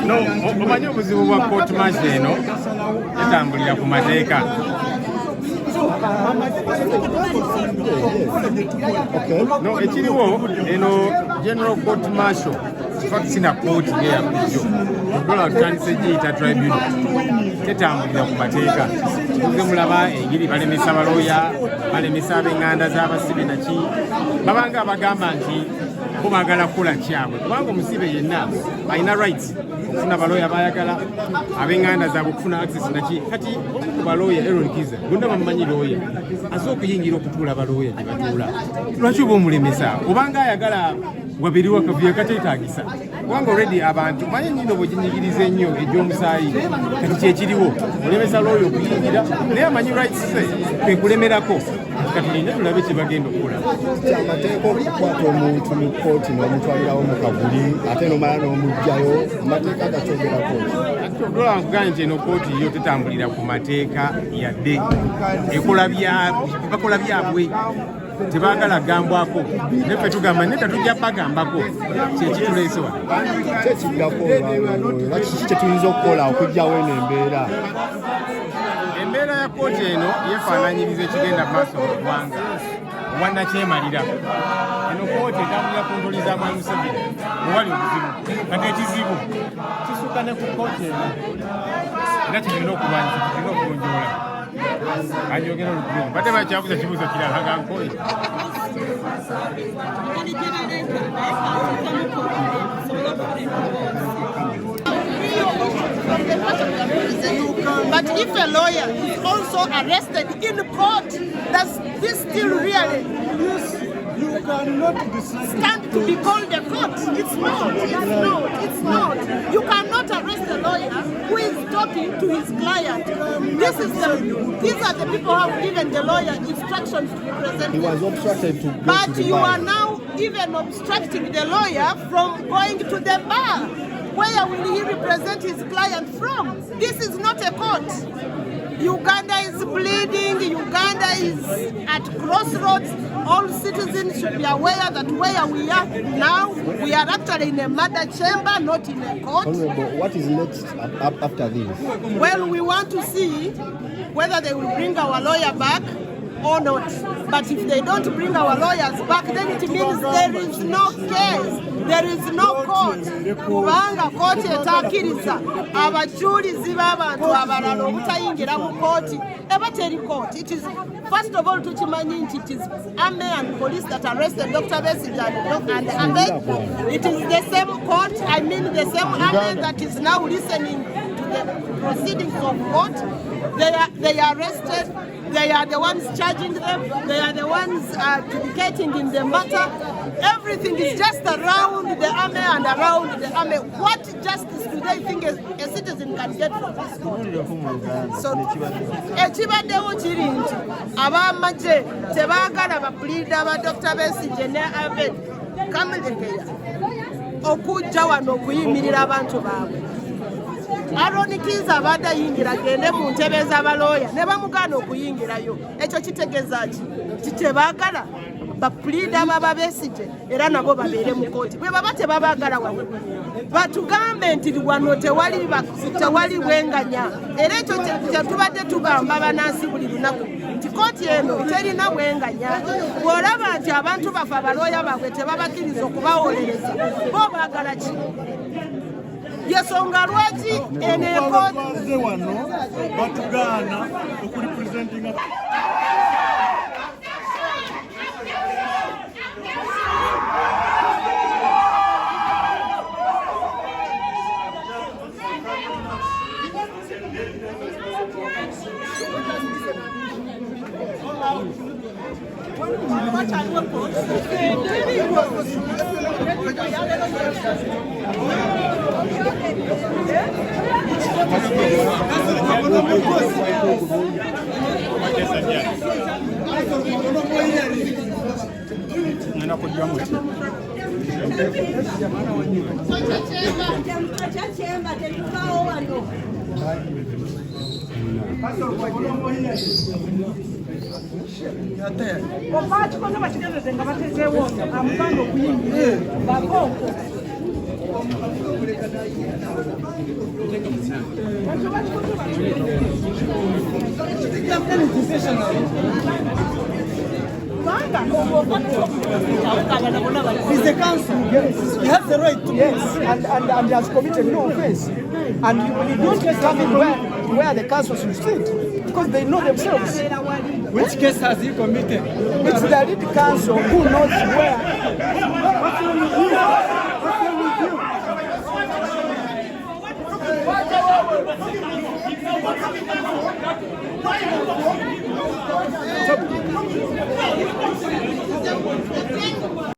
No, omanyi obuzibu bwa court martial eno etambulira ku mateeka. No, ekiriwo eno general court martial fact sina court ya kujo dola kanise giyita tribunal tetambulira ku mateeka. Tuze mulaba engiri balemesa baloya balemesa ab'enganda z'abasibe naki babanga abagamba nti bo baagala kukola kyabwe kubanga omusibe yenna alina rights okufuna baloya bayagala ab'enganda zaabwe okufuna access naki kati omu ku baloya Eron Kizza gonna bamumanyi looya asobola okuyingira okutuula baloya gye batuula lwaki oba omulemesa obanga ayagala wabiriwa kavuyo kateetaagisa kubanga already abantu manye nyino bweginyigiriza ennyo egy'omusaayi kati kyekiriwo olemesa looya okuyingira naye amanyi rights ze kwe kulemerako katulinde tulabe kye bagenda okukola. Kyamateeka okukwata omuntu mu kkooti n'omutwalirawo mu kaguli ate n'omala n'omugjayo amateeka gakyogerako. Dola nkuganye nti eno kkooti yo tetambulira ku mateeka yadde bakola byabwe tebaagala gambwako neffe tugamba neta tujja bagambako kyekituleese wano kyekiddako era kiki kyetuyinza okukola okugjawo eno embeera ya kkooti eno yeefaananyiriza ekigenda maaso mu ggwanga owannakyemalira eno kkooti etambulira ku ntoli za mwami Museveni owali obuzibu kati ekizibu kisukka ne ku kkooti eno era kirina okulwanyisa kirina okulonjoola anjogera olugulu bate bakyabuza kibuuzo kirala gankole But if a lawyer is also arrested in court, does this still really You cannot stand to be called a court? It's not. You cannot arrest a lawyer who is talking to his client. These are the people who have given the lawyer instructions to be presented. He was obstructed to go but to the you bar. are now even obstructing the lawyer from going to the bar. Where will he represent his client from? This is not a court. Uganda is bleeding. Uganda is at crossroads. All citizens should be aware that where we are now, we are actually in a murder chamber, not in a court. Honorable, what is next after this? Well, we want to see whether they will bring our lawyer back or not. But if they don't bring our lawyers back, then it means there is no case. There is no court. Kubanga court etakiriza abajulizi b'abantu abalala obutayingira mu kooti eba teri court. It is first of all tukimanyi nti it is army and police that arrested Dr. Besigye and Ahmed. It is the same court, I mean the same army that is now listening to the proceedings of court. They are arrested. They are the ones charging them. They are the ones adjudicating in the matter. Everything is just around the army and around the army. What justice do they think a citizen can get from this court? So, ekibaddewo kiri nti ab'amagye tebaagala bapulida ba Dr. Besigye ne Ahmed Kamalekeya okujja wano okuyimirira abantu baabwe. Eron Kizza abadde ayingira agende mu ntebe z'abalooya ne bamugaana okuyingirayo. Ekyo kitegeeza ki tebaagala bapulida baba Besigye era nabo babeere mu kooti. Bwe baba tebabaagala wano batugambe nti wano tewali bwenganya. Era ekyo kyetubadde tugamba bannansi buli lunaku nti kooti eno terina bwenganya. Bw'olaba nti abantu bafe abalooya baabwe tebabakkiriza okubawolereza bo baagala ki? Yesonga lwaki enekooti wano batugaana okurepresentinga He's the council. Yes. He has the right to. Yes, and has committed no offense. And you don't determine where the council should sit because they know themselves. Which case has he committed? It's the lead council who knows where.